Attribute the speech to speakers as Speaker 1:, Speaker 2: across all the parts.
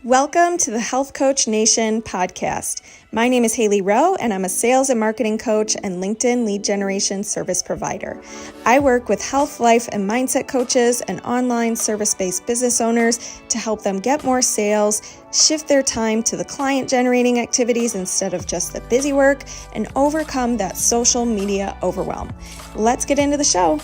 Speaker 1: Welcome to the Health Coach Nation podcast. My name is Hailey Rowe, and I'm a sales and marketing coach and LinkedIn lead generation service provider. I work with health, life, and mindset coaches and online service-based business owners to help them get more sales, shift their time to the client-generating activities instead of just the busy work, and overcome that social media overwhelm. Let's get into the show.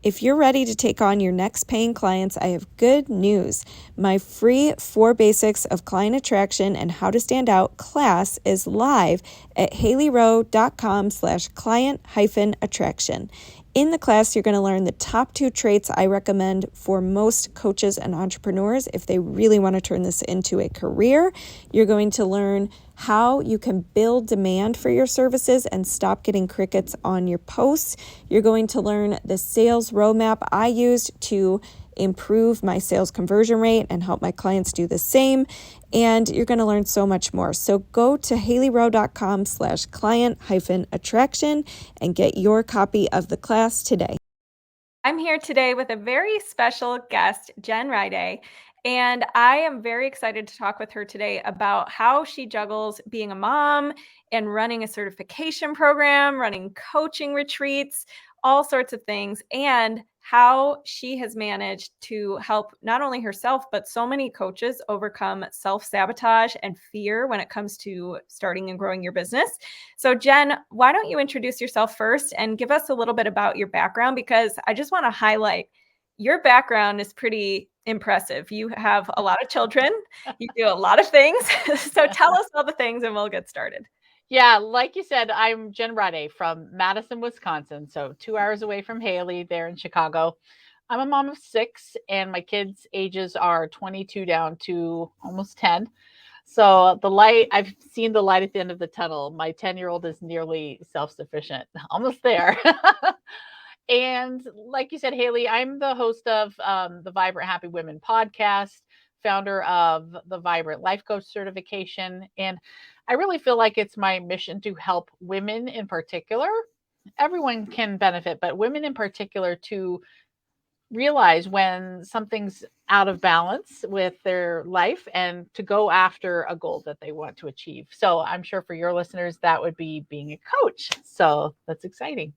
Speaker 1: If you're ready to take on your next paying clients, I have good news. My free 4 Basics of Client Attraction and How to Stand Out class is live at haileyrowe.com/client-attraction. In the class, you're going to learn the top 2 traits I recommend for most coaches and entrepreneurs if they really want to turn this into a career. You're going to learn how you can build demand for your services and stop getting crickets on your posts. You're going to learn the sales roadmap I used to improve my sales conversion rate and help my clients do the same. And you're going to learn so much more. So go to haileyrowe.com/client-attraction and get your copy of the class today. I'm here today with a very special guest, Jen Riday. And I am very excited to talk with her today about how she juggles being a mom and running a certification program, running coaching retreats, all sorts of things, and how she has managed to help not only herself, but so many coaches overcome self-sabotage and fear when it comes to starting and growing your business. So Jen, why don't you introduce yourself first and give us a little bit about your background, because I just want to highlight your background is pretty impressive. You have a lot of children, you do a lot of things. So tell us all the things and we'll get started.
Speaker 2: Yeah, like you said, I'm Jen Riday from Madison, Wisconsin, so 2 hours away from Hailey there in Chicago. I'm a mom of 6, and my kids' ages are 22 down to almost 10. So I've seen the light at the end of the tunnel. My 10-year-old is nearly self-sufficient, almost there. And like you said, Hailey, I'm the host of the Vibrant Happy Women podcast, founder of the Vibrant Life Coach certification. And I really feel like it's my mission to help women in particular. Everyone can benefit, but women in particular to realize when something's out of balance with their life and to go after a goal that they want to achieve. So I'm sure for your listeners, that would be being a coach. So that's exciting.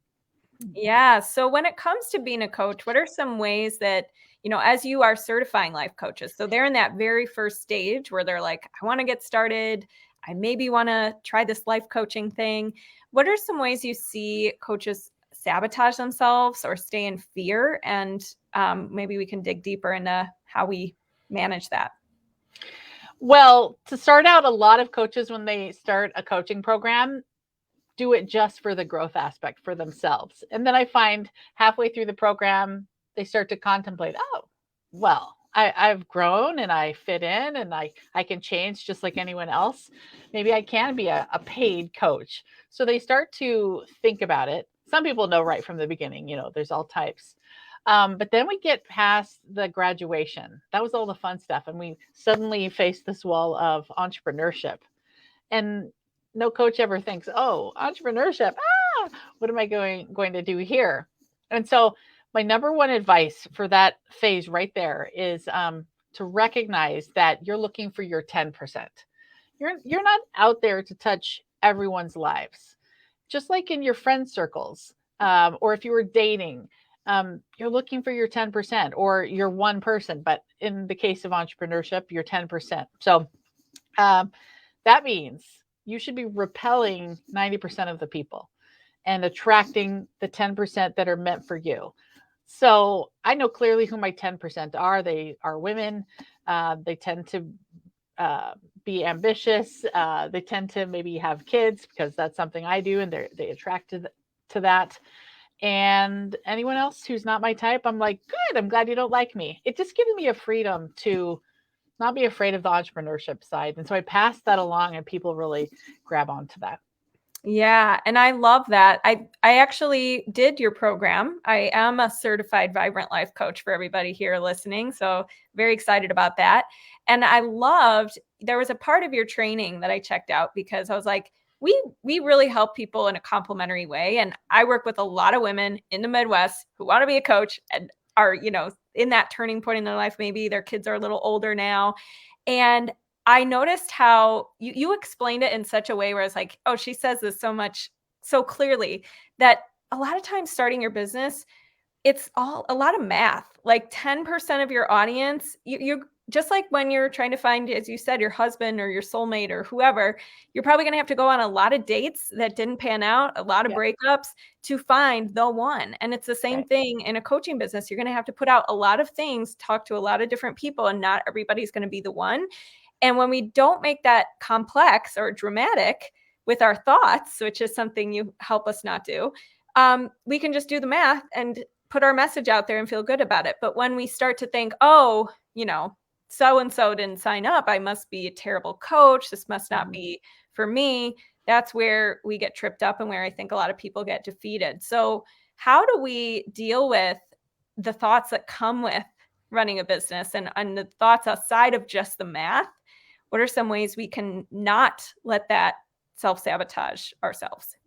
Speaker 1: Yeah. So when it comes to being a coach, what are some ways that, as you are certifying life coaches, so they're in that very first stage where they're like, I want to get started. I maybe want to try this life coaching thing. What are some ways you see coaches sabotage themselves or stay in fear? And maybe we can dig deeper into how we manage that.
Speaker 2: Well, to start out, a lot of coaches, when they start a coaching program, do it just for the growth aspect for themselves. And then I find halfway through the program, they start to contemplate, oh, well, I've grown and I fit in and I can change just like anyone else. Maybe I can be a paid coach. So they start to think about it. Some people know right from the beginning, there's all types. But then we get past the graduation. That was all the fun stuff. And we suddenly face this wall of entrepreneurship. And no coach ever thinks, oh, entrepreneurship, what am I going to do here? And so my number one advice for that phase right there is to recognize that you're looking for your 10%. You're not out there to touch everyone's lives. Just like in your friend circles, or if you were dating, you're looking for your 10% or your one person. But in the case of entrepreneurship, you're 10%. So that means you should be repelling 90% of the people and attracting the 10% that are meant for you. So I know clearly who my 10% are. They are women. They tend to be ambitious. They tend to maybe have kids because that's something I do, and they attract to that. And anyone else who's not my type, I'm like, good, I'm glad you don't like me. It just gives me a freedom to not be afraid of the entrepreneurship side. And so I pass that along and people really grab onto that.
Speaker 1: Yeah. And I love that. I actually did your program. I am a certified Vibrant Life Coach for everybody here listening. So very excited about that. And I loved, there was a part of your training that I checked out because I was like, we really help people in a complimentary way. And I work with a lot of women in the Midwest who want to be a coach and are, in that turning point in their life. Maybe their kids are a little older now. And I noticed how you explained it in such a way where I was like, oh, she says this so clearly, that a lot of times starting your business, it's all a lot of math. Like 10% of your audience, you just like when you're trying to find, as you said, your husband or your soulmate or whoever, you're probably going to have to go on a lot of dates that didn't pan out, a lot of
Speaker 2: Yep.
Speaker 1: breakups to find the one. And it's the same
Speaker 2: Right.
Speaker 1: thing in a coaching business. You're going to have to put out a lot of things, talk to a lot of different people, and not everybody's going to be the one. And when we don't make that complex or dramatic with our thoughts, which is something you help us not do, we can just do the math and put our message out there and feel good about it. But when we start to think, oh, so and so didn't sign up, I must be a terrible coach, this must not be for me, that's where we get tripped up and where I think a lot of people get defeated. So how do we deal with the thoughts that come with running a business and the thoughts outside of just the math? What are some ways we can not let that self-sabotage ourselves?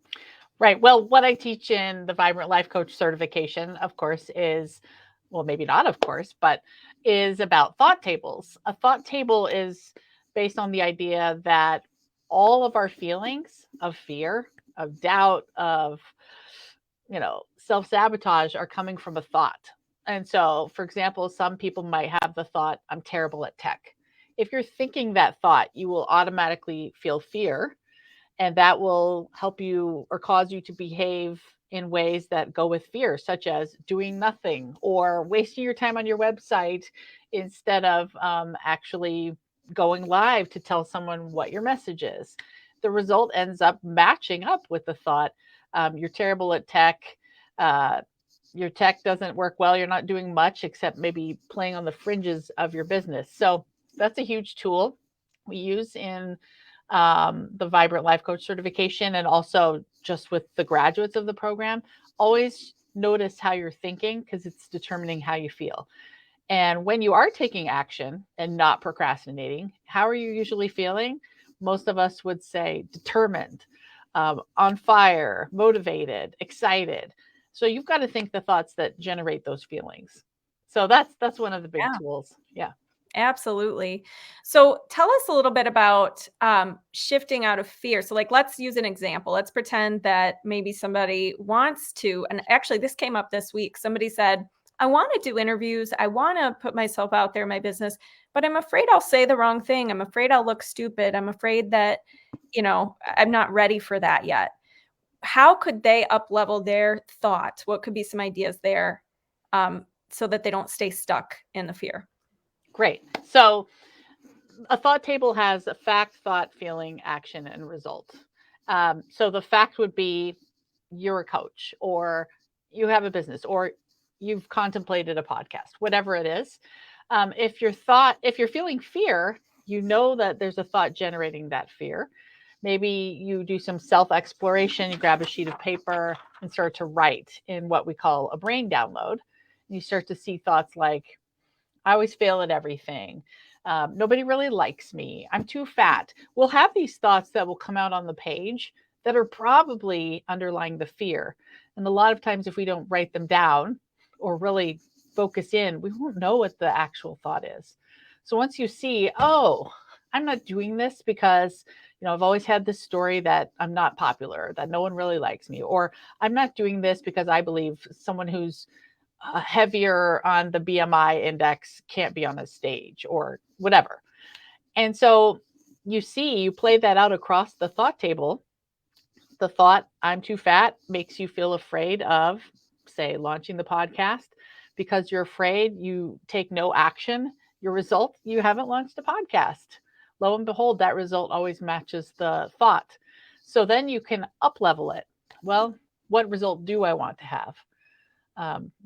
Speaker 2: Right. Well, what I teach in the Vibrant Life Coach certification, of course, is, well, maybe not, of course, but is about thought tables. A thought table is based on the idea that all of our feelings of fear, of doubt, of, self-sabotage are coming from a thought. And so, for example, some people might have the thought, I'm terrible at tech. If you're thinking that thought, you will automatically feel fear, and that will help you or cause you to behave in ways that go with fear, such as doing nothing or wasting your time on your website instead of actually going live to tell someone what your message is. The result ends up matching up with the thought, you're terrible at tech. Uh, your tech doesn't work well. You're not doing much except maybe playing on the fringes of your business. So that's a huge tool we use in the Vibrant Life Coach certification, and also just with the graduates of the program. Always notice how you're thinking, because it's determining how you feel. And when you are taking action and not procrastinating, how are you usually feeling? Most of us would say determined, on fire, motivated, excited. So you've got to think the thoughts that generate those feelings. So that's one of the big
Speaker 1: Yeah.
Speaker 2: tools. Yeah.
Speaker 1: Absolutely. So tell us a little bit about shifting out of fear. So, like, let's use an example. Let's pretend that maybe somebody wants to, and actually, this came up this week. Somebody said, I want to do interviews. I want to put myself out there in my business, but I'm afraid I'll say the wrong thing. I'm afraid I'll look stupid. I'm afraid that, I'm not ready for that yet. How could they up level their thought? What could be some ideas there so that they don't stay stuck in the fear?
Speaker 2: Great. So a thought table has a fact, thought, feeling, action, and result. So the fact would be you're a coach, or you have a business, or you've contemplated a podcast, whatever it is. If you're feeling fear, you know that there's a thought generating that fear. Maybe you do some self exploration, you grab a sheet of paper and start to write in what we call a brain download. And you start to see thoughts like, I always fail at everything. Nobody really likes me. I'm too fat. We'll have these thoughts that will come out on the page that are probably underlying the fear. And a lot of times, if we don't write them down or really focus in, we won't know what the actual thought is. So once you see, oh, I'm not doing this because, I've always had this story that I'm not popular, that no one really likes me, or I'm not doing this because I believe someone who's heavier on the BMI index can't be on a stage or whatever. And so you play that out across the thought table. The thought, I'm too fat, makes you feel afraid of, say, launching the podcast. Because you're afraid, you take no action. Your result, you haven't launched a podcast. Lo and behold, that result always matches the thought. So then you can up level it. Well, what result do I want to have?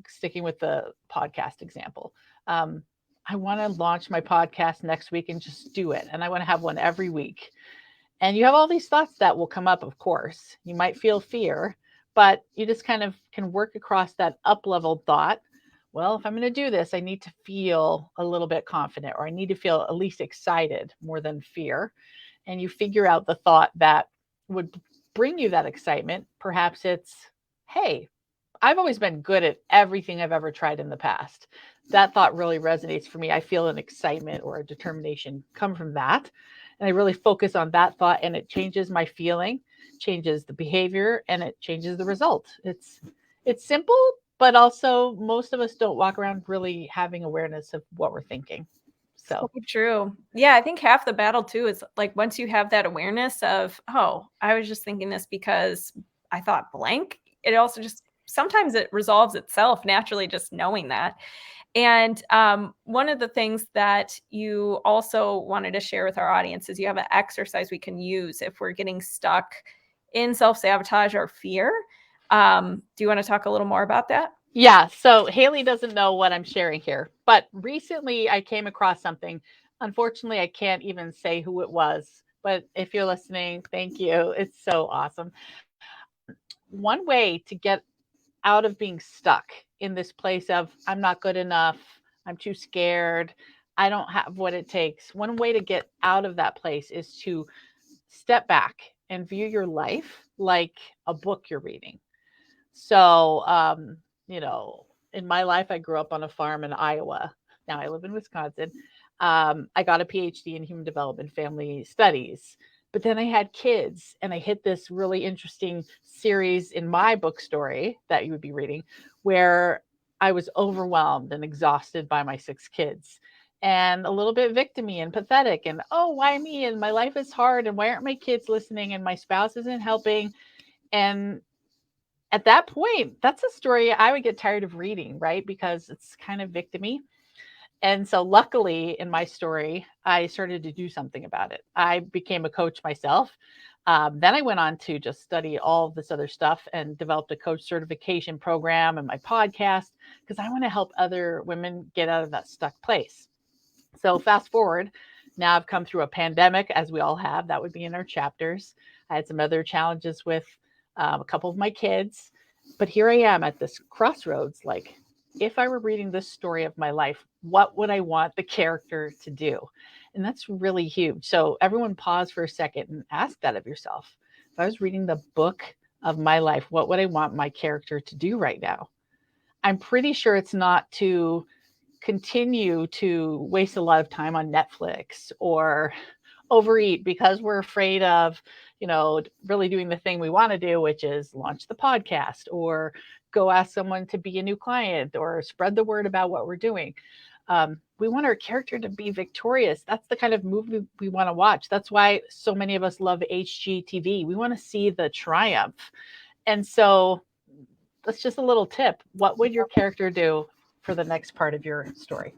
Speaker 2: Sticking with the podcast example, I want to launch my podcast next week and just do it. And I want to have one every week. And you have all these thoughts that will come up, of course. You might feel fear, but you just kind of can work across that up leveled thought. Well, if I'm going to do this, I need to feel a little bit confident, or I need to feel at least excited more than fear. And you figure out the thought that would bring you that excitement. Perhaps it's, hey, I've always been good at everything I've ever tried in the past. That thought really resonates for me. I feel an excitement or a determination come from that. And I really focus on that thought, and it changes my feeling, changes the behavior, and it changes the result. It's simple, but also most of us don't walk around really having awareness of what we're thinking.
Speaker 1: So
Speaker 2: So
Speaker 1: true. Yeah, I think half the battle too is like once you have that awareness of, oh, I was just thinking this because I thought blank, it also just sometimes it resolves itself naturally just knowing that. And one of the things that you also wanted to share with our audience is you have an exercise we can use if we're getting stuck in self-sabotage or fear. Do you want to talk a little more about that?
Speaker 2: yeah, so Hailey doesn't know what I'm sharing here, but recently I came across something. Unfortunately, I can't even say who it was, but if you're listening, thank you. It's so awesome. One way to get out of being stuck in this place of I'm not good enough, I'm too scared, I don't have what it takes. One way to get out of that place is to step back and view your life like a book you're reading. So, you know, in my life, I grew up on a farm in Iowa. Now I live in Wisconsin. I got a PhD in human development family studies, but then I had kids and I hit this really interesting series in my book story that you would be reading where I was overwhelmed and exhausted by my 6 kids and a little bit victimy and pathetic and oh, why me? And my life is hard and why aren't my kids listening and my spouse isn't helping? And at that point, that's a story I would get tired of reading, right? Because it's kind of victimy. And so, luckily, in my story, I started to do something about it. I became a coach myself. Then I went on to just study all of this other stuff and developed a coach certification program and my podcast because I want to help other women get out of that stuck place. So, fast forward, now I've come through a pandemic, as we all have. That would be in our chapters. I had some other challenges with a couple of my kids. But here I am at this crossroads like, if I were reading this story of my life, what would I want the character to do? And that's really huge. So, everyone pause for a second and ask that of yourself. If I was reading the book of my life, what would I want my character to do right now? I'm pretty sure it's not to continue to waste a lot of time on Netflix or overeat because we're afraid of, really doing the thing we want to do, which is launch the podcast or go ask someone to be a new client or spread the word about what we're doing. We want our character to be victorious. That's the kind of movie we want to watch. That's why so many of us love HGTV. We want to see the triumph. And so that's just a little tip. What would your character do for the next part of your story?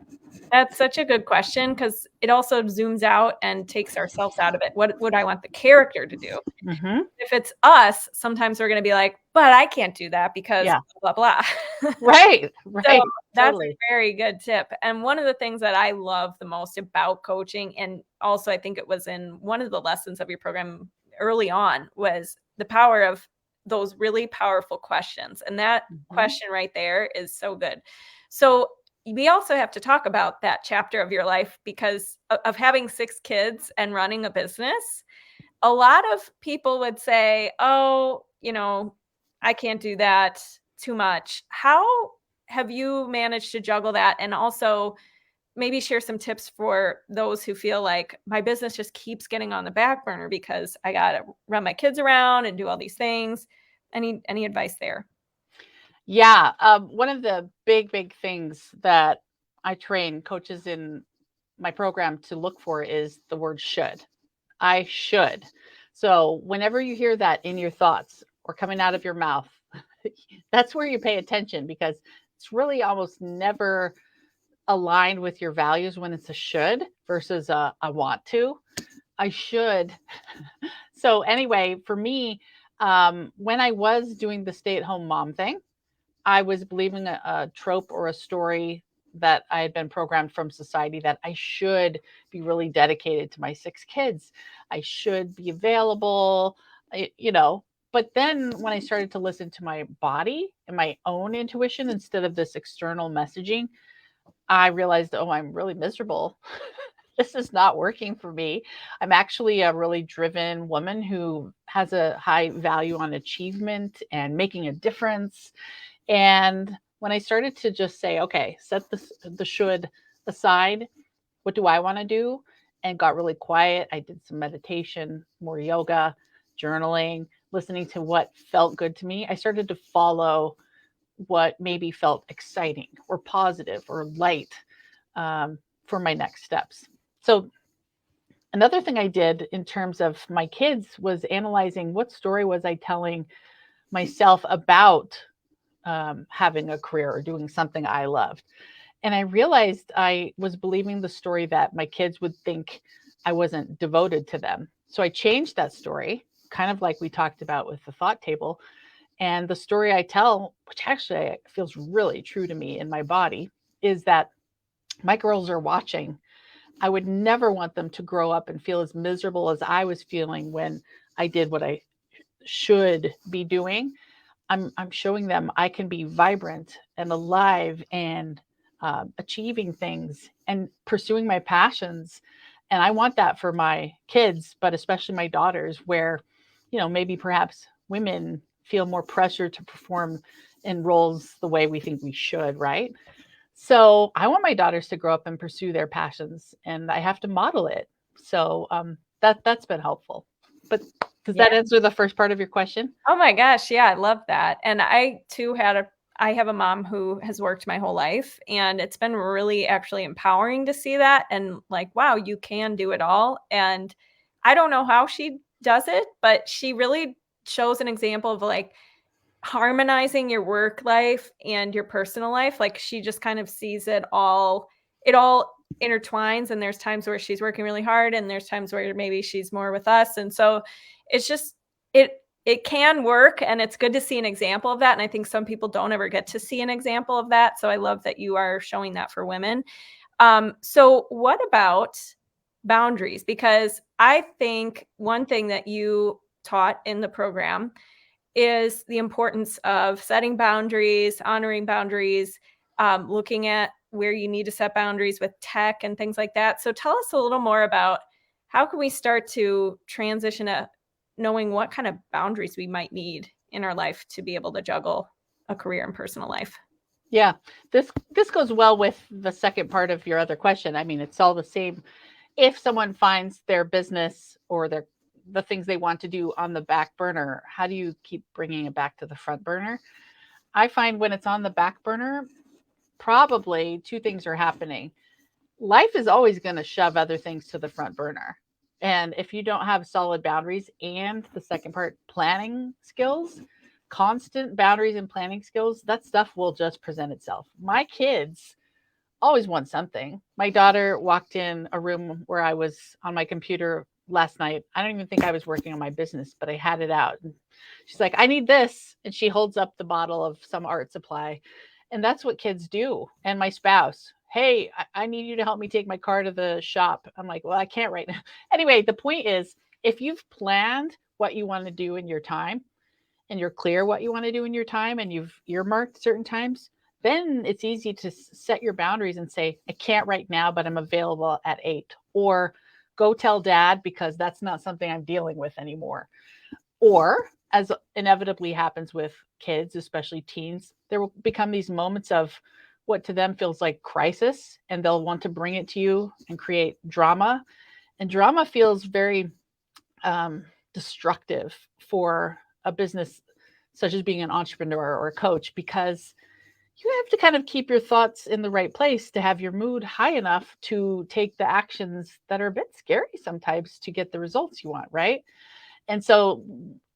Speaker 1: That's such a good question because it also zooms out and takes ourselves out of it. What would I want the character to do?
Speaker 2: Mm-hmm.
Speaker 1: If it's us, sometimes we're going to be like, but I can't do that because
Speaker 2: Yeah.
Speaker 1: blah, blah, blah.
Speaker 2: Right.
Speaker 1: So
Speaker 2: Right.
Speaker 1: that's
Speaker 2: Totally.
Speaker 1: a very good tip. And one of the things that I love the most about coaching, and also I think it was in one of the lessons of your program early on, was the power of those really powerful questions. And that
Speaker 2: Mm-hmm.
Speaker 1: question right there is so good. So we also have to talk about that chapter of your life because of having 6 kids and running a business. A lot of people would say, oh, I can't do that, too much. How have you managed to juggle that? And also maybe share some tips for those who feel like my business just keeps getting on the back burner because I got to run my kids around and do all these things. Any advice there?
Speaker 2: Yeah. One of the big things that I train coaches in my program to look for is the word should. I should. So whenever you hear that in your thoughts or coming out of your mouth, that's where you pay attention because it's really almost never aligned with your values when it's a should versus a I want to. I should. So anyway, for me, when I was doing the stay-at-home mom thing, I was believing a trope or a story that I had been programmed from society that I should be really dedicated to my 6 kids. I should be available, But then when I started to listen to my body and my own intuition instead of this external messaging, I realized, oh, I'm really miserable. This is not working for me. I'm actually a really driven woman who has a high value on achievement and making a difference. And when I started to just say, okay, set the should aside, what do I want to do? And got really quiet. I did some meditation, more yoga, journaling, listening to what felt good to me. I started to follow what maybe felt exciting or positive or light for my next steps. So, another thing I did in terms of my kids was analyzing what story was I telling myself about having a career or doing something I loved. And I realized I was believing the story that my kids would think I wasn't devoted to them. So I changed that story, kind of like we talked about with the thought table. And the story I tell, which actually feels really true to me in my body, is that my girls are watching. I would never want them to grow up and feel as miserable as I was feeling when I did what I should be doing. I'm showing them I can be vibrant and alive and achieving things and pursuing my passions. And I want that for my kids, but especially my daughters, where, maybe perhaps women feel more pressure to perform in roles the way we think we should, right? So I want my daughters to grow up and pursue their passions, and I have to model it. So that's been helpful. But does
Speaker 1: Yeah.
Speaker 2: that answer the first part of your question?
Speaker 1: Oh my gosh, yeah, I love that. And I too I have a mom who has worked my whole life, and it's been really actually empowering to see that and like, wow, you can do it all. And I don't know how she does it, but she really shows an example of like harmonizing your work life and your personal life. Like she just kind of sees it all intertwines. And there's times where she's working really hard, and there's times where maybe she's more with us. And so it's just, it can work, and it's good to see an example of that. And I think some people don't ever get to see an example of that. So I love that you are showing that for women. So what about boundaries? Because I think one thing that you taught in the program is the importance of setting boundaries, honoring boundaries, looking at where you need to set boundaries with tech and things like that. So tell us a little more about how can we start to transition to knowing what kind of boundaries we might need in our life to be able to juggle a career and personal life.
Speaker 2: Yeah, this goes well with the second part of your other question. I mean, it's all the same. If someone finds their business or the things they want to do on the back burner, how do you keep bringing it back to the front burner? I find when it's on the back burner, probably two things are happening. Life is always going to shove other things to the front burner. And if you don't have solid boundaries and the second part, planning skills, constant boundaries and planning skills, that stuff will just present itself. My kids always want something. My daughter walked in a room where I was on my computer last night. I don't even think I was working on my business, but I had it out. And she's like, I need this. And she holds up the bottle of some art supply. And that's what kids do. And my spouse, hey, I need you to help me take my car to the shop. I'm like, well, I can't right now. Anyway, the point is, if you've planned what you want to do in your time and you're clear what you want to do in your time and you've earmarked certain times, then it's easy to set your boundaries and say, I can't right now, but I'm available at 8. Or go tell dad because that's not something I'm dealing with anymore. Or, as inevitably happens with kids, especially teens, there will become these moments of what to them feels like crisis, and they'll want to bring it to you and create drama. And drama feels very destructive for a business such as being an entrepreneur or a coach, because you have to kind of keep your thoughts in the right place to have your mood high enough to take the actions that are a bit scary sometimes to get the results you want, right? And so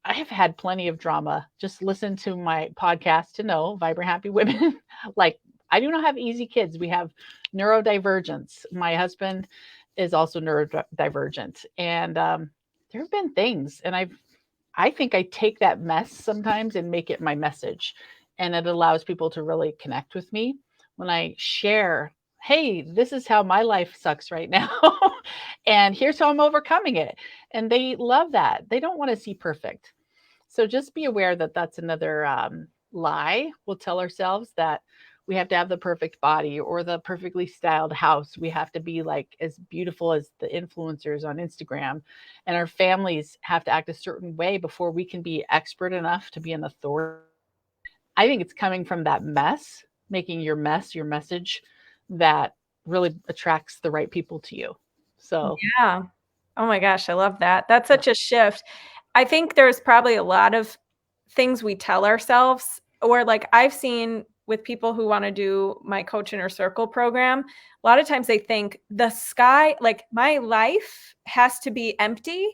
Speaker 2: I have had plenty of drama. Just listen to my podcast to know Vibrant Happy Women. Like, I do not have easy kids. We have neurodivergence. My husband is also neurodivergent. And there have been things, and I think I take that mess sometimes and make it my message. And it allows people to really connect with me when I share, hey, this is how my life sucks right now. And here's how I'm overcoming it. And they love that. They don't want to see perfect. So just be aware that that's another lie we'll tell ourselves, that we have to have the perfect body or the perfectly styled house. We have to be like as beautiful as the influencers on Instagram. And our families have to act a certain way before we can be expert enough to be an authority. I think it's coming from that mess, making your mess your message that really attracts the right people to you. So,
Speaker 1: Yeah. Oh my gosh, I love that. That's
Speaker 2: yeah.
Speaker 1: such a shift. I think there's probably a lot of things we tell ourselves, or like I've seen with people who want to do my Coach Inner Circle program, a lot of times they think the sky, like my life has to be empty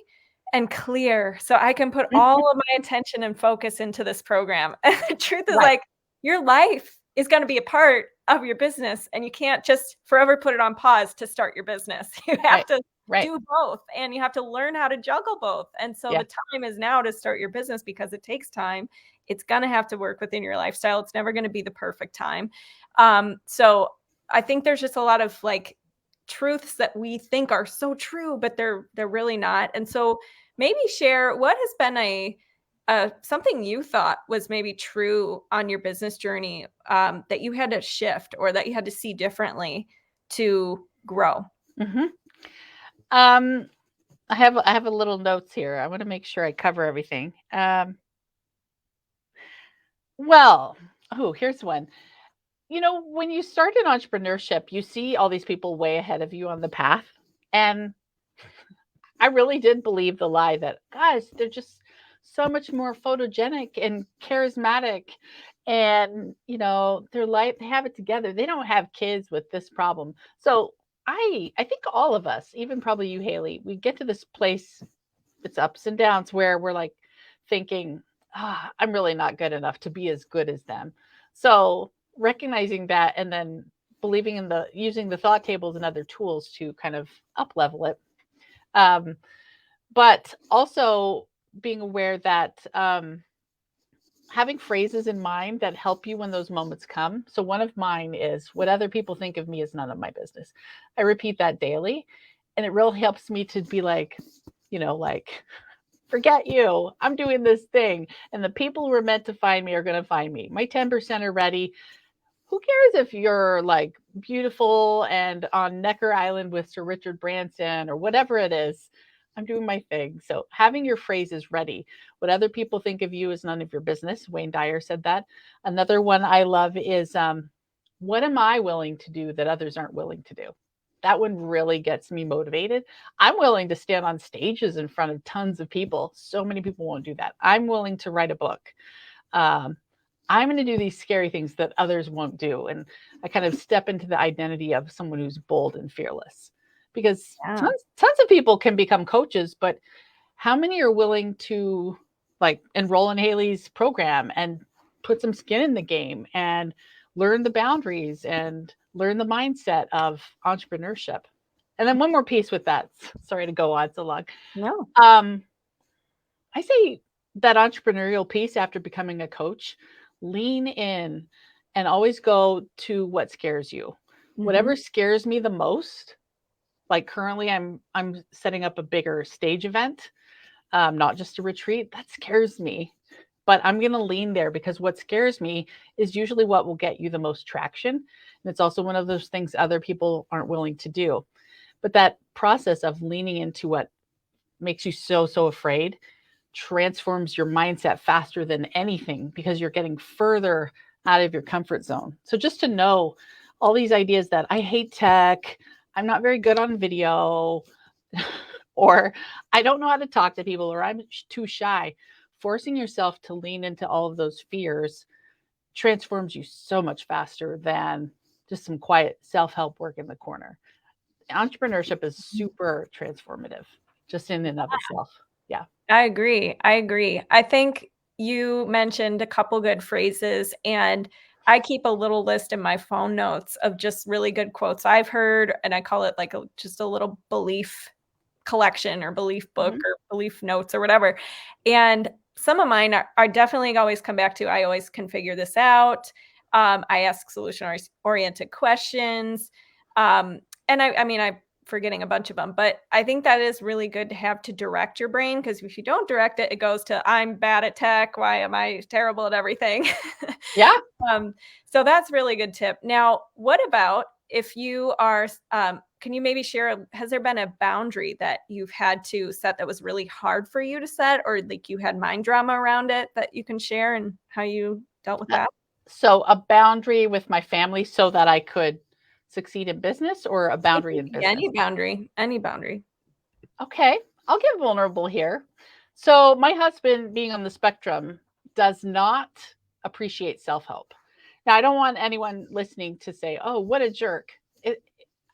Speaker 1: and clear so I can put all of my attention and focus into this program. And the truth is
Speaker 2: Right,
Speaker 1: like your life is going to be a part of your business and you can't just forever put it on pause to start your business. You have
Speaker 2: right,
Speaker 1: to
Speaker 2: right.
Speaker 1: do both and you have to learn how to juggle both. And so
Speaker 2: Yeah.
Speaker 1: the time is now to start your business because it takes time. It's going to have to work within your lifestyle. It's never going to be the perfect time. So I think there's just a lot of like truths that we think are so true, but they're really not. And so maybe share what has been a something you thought was maybe true on your business journey that you had to shift or that you had to see differently to grow.
Speaker 2: hmm Um, I have a little notes here. I want to make sure I cover everything. Well, oh, here's one. When you start in entrepreneurship, you see all these people way ahead of you on the path. And I really did believe the lie that, guys, they're just so much more photogenic and charismatic. And, their life, they have it together. They don't have kids with this problem. So I think all of us, even probably you, Haley, we get to this place, it's ups and downs where we're like thinking, I'm really not good enough to be as good as them. So recognizing that and then believing in the using the thought tables and other tools to kind of up level it. Um, but also being aware that having phrases in mind that help you when those moments come. So one of mine is, what other people think of me is none of my business. I repeat that daily, and it really helps me to be like, like, forget you. I'm doing this thing. And the people who are meant to find me are going to find me. My 10% are ready. Who cares if you're like beautiful and on Necker Island with Sir Richard Branson or whatever it is? I'm doing my thing. So having your phrases ready. What other people think of you is none of your business. Wayne Dyer said that. Another one I love is what am I willing to do that others aren't willing to do? That one really gets me motivated. I'm willing to stand on stages in front of tons of people. So many people won't do that. I'm willing to write a book. Um, I'm going to do these scary things that others won't do. And I kind of step into the identity of someone who's bold and fearless because
Speaker 1: Yeah.
Speaker 2: tons of people can become coaches, but how many are willing to like enroll in Hailey's program and put some skin in the game and learn the boundaries and learn the mindset of entrepreneurship? And then one more piece with that. Sorry to go on so long.
Speaker 1: No.
Speaker 2: Um, I say that entrepreneurial piece after becoming a coach, lean in and always go to what scares you.
Speaker 1: Mhm.
Speaker 2: Whatever scares me the most, like currently I'm setting up a bigger stage event, not just a retreat. That scares me. But I'm going to lean there because what scares me is usually what will get you the most traction. And it's also one of those things other people aren't willing to do. But that process of leaning into what makes you so afraid transforms your mindset faster than anything because you're getting further out of your comfort zone. So just to know all these ideas that I hate tech, I'm not very good on video, or I don't know how to talk to people, or I'm too shy, forcing yourself to lean into all of those fears transforms you so much faster than just some quiet self-help work in the corner. Entrepreneurship is super transformative just in and of itself. Yeah.
Speaker 1: I agree. I agree. I think you mentioned a couple good phrases, and I keep a little list in my phone notes of just really good quotes I've heard, and I call it like just a little belief collection or belief book
Speaker 2: Mhm.
Speaker 1: or belief notes or whatever. And some of mine are definitely always come back to I always can figure this out. I ask solution oriented questions. And I mean, I'm forgetting a bunch of them, but I think that is really good to have to direct your brain because if you don't direct it, it goes to I'm bad at tech. Why am I terrible at everything?
Speaker 2: Yeah.
Speaker 1: um, so that's really good tip. Now, what about if you are, can you maybe share, has there been a boundary that you've had to set that was really hard for you to set, or like you had mind drama around it that you can share and how you dealt with that?
Speaker 2: So a boundary with my family so that I could succeed in business, or a boundary in business?
Speaker 1: Any boundary, any boundary.
Speaker 2: Okay, I'll get vulnerable here. So my husband, being on the spectrum, does not appreciate self-help. Now, I don't want anyone listening to say, "Oh, what a jerk."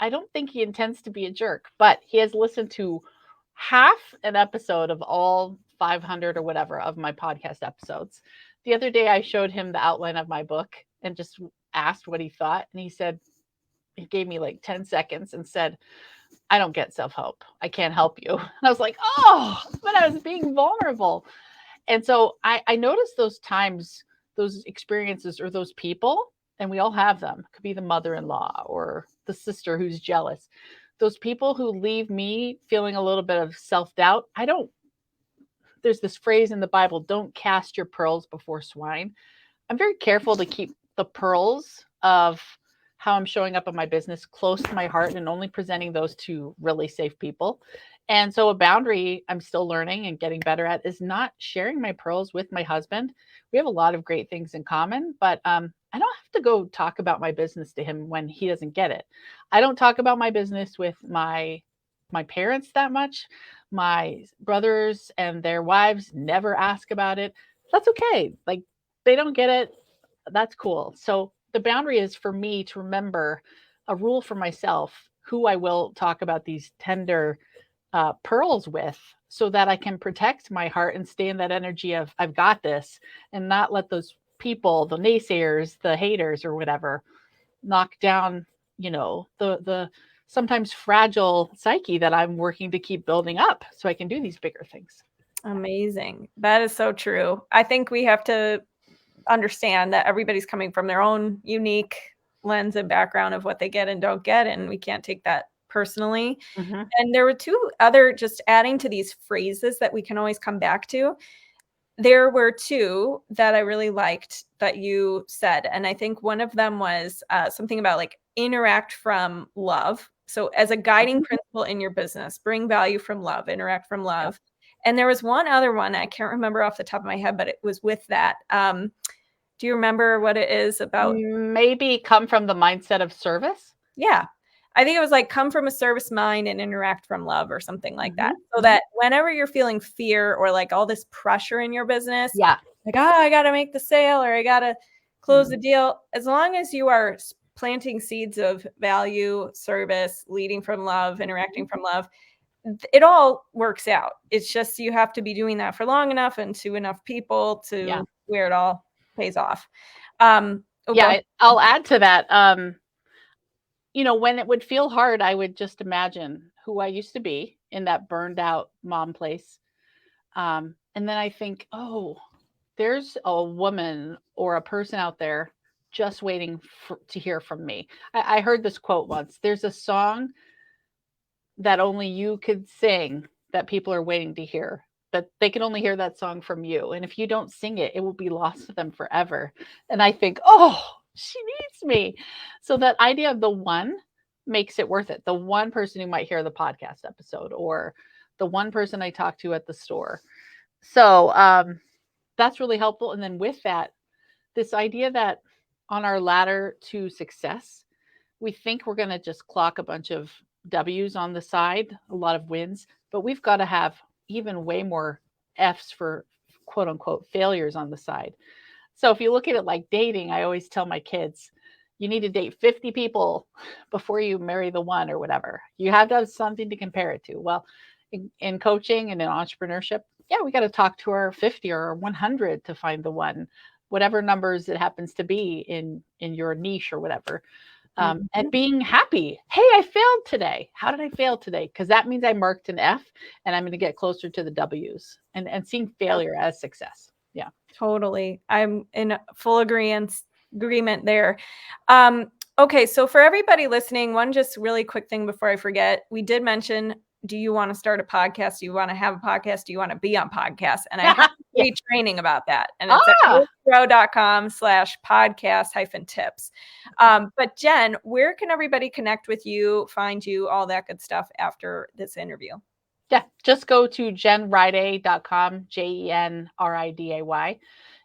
Speaker 2: I don't think he intends to be a jerk, but he has listened to half an episode of all 500 or whatever of my podcast episodes. The other day, I showed him the outline of my book and just asked what he thought. And he gave me like 10 seconds and said, "I don't get self-help. I can't help you." And I was like, oh, but I was being vulnerable. And so I noticed those times, those experiences, or those people, and we all have them. It could be the mother-in-law or the sister who's jealous. Those people who leave me feeling a little bit of self-doubt. There's this phrase in the Bible, don't cast your pearls before swine. I'm very careful to keep the pearls of how I'm showing up in my business close to my heart, and only presenting those to really safe people. And so a boundary I'm still learning and getting better at is not sharing my pearls with my husband. We have a lot of great things in common, but I don't have to go talk about my business to him when he doesn't get it. I don't talk about my business with my parents that much. My brothers and their wives never ask about it. That's okay. Like, they don't get it. That's cool. So the boundary is for me to remember a rule for myself, who I will talk about these tender pearls with, so that I can protect my heart and stay in that energy of I've got this, and not let those people, the naysayers, the haters, or whatever, knock down, the sometimes fragile psyche that I'm working to keep building up so I can do these bigger things.
Speaker 1: Amazing. That is so true. I think we have to understand that everybody's coming from their own unique lens and background of what they get and don't get, and we can't take that personally.
Speaker 2: Mm-hmm.
Speaker 1: And there were two other, just adding to these phrases that we can always come back to. There were two that I really liked that you said. And I think one of them was something about like interact from love. So as a guiding principle in your business, bring value from love, interact from love. Yep. And there was one other one, I can't remember off the top of my head, but it was with that. Do you remember what it is about?
Speaker 2: Maybe come from the mindset of service.
Speaker 1: Yeah. I think it was like come from a service mind and interact from love, or something like that. So that whenever you're feeling fear or like all this pressure in your business,
Speaker 2: yeah,
Speaker 1: like, oh, I got to make the sale, or I got to close the deal. As long as you are planting seeds of value, service, leading from love, interacting from love, it all works out. It's just, you have to be doing that for long enough and to enough people to where it all pays off.
Speaker 2: I'll add to that. When it would feel hard, I would just imagine who I used to be in that burned out mom place. And then I think, oh, there's a woman or a person out there just waiting to hear from me. I heard this quote once. There's a song that only you could sing that people are waiting to hear, but they can only hear that song from you. And if you don't sing it, it will be lost to them forever. And I think, oh, she needs me. So that idea of the one makes it worth it. The one person who might hear the podcast episode, or the one person I talk to at the store. So that's really helpful. And then with that, this idea that on our ladder to success, we think we're going to just clock a bunch of W's on the side, a lot of wins, but we've got to have even way more F's for quote unquote failures on the side. So if you look at it like dating, I always tell my kids, you need to date 50 people before you marry the one, or whatever. You have to have something to compare it to. Well, in coaching and in entrepreneurship, we got to talk to our 50 or 100 to find the one, whatever numbers it happens to be in your niche or whatever. And being happy. Hey, I failed today. How did I fail today? Because that means I marked an F, and I'm going to get closer to the W's, and seeing failure as success. Yeah,
Speaker 1: totally. I'm in full agreement there. Okay. So for everybody listening, one just really quick thing before I forget, we did mention, do you want to start a podcast? Do you want to have a podcast? Do you want to be on podcast? And I free training about that. And it's at rowe.com/podcast-tips. But Jen, where can everybody connect with you, find you, all that good stuff after this interview?
Speaker 2: Yeah, just go to jenriday.com, JenRiday.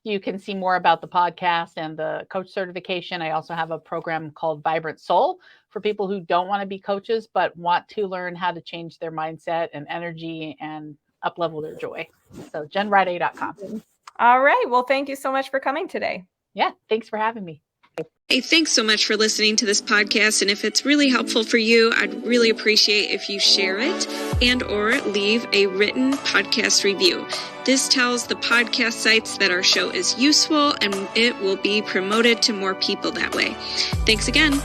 Speaker 2: You can see more about the podcast and the coach certification. I also have a program called Vibrant Soul for people who don't want to be coaches, but want to learn how to change their mindset and energy and up-level their joy. So jenriday.com.
Speaker 1: All right. Well, thank you so much for coming today.
Speaker 2: Yeah, thanks for having me.
Speaker 3: Hey, thanks so much for listening to this podcast. And if it's really helpful for you, I'd really appreciate if you share it and or leave a written podcast review. This tells the podcast sites that our show is useful and it will be promoted to more people that way. Thanks again.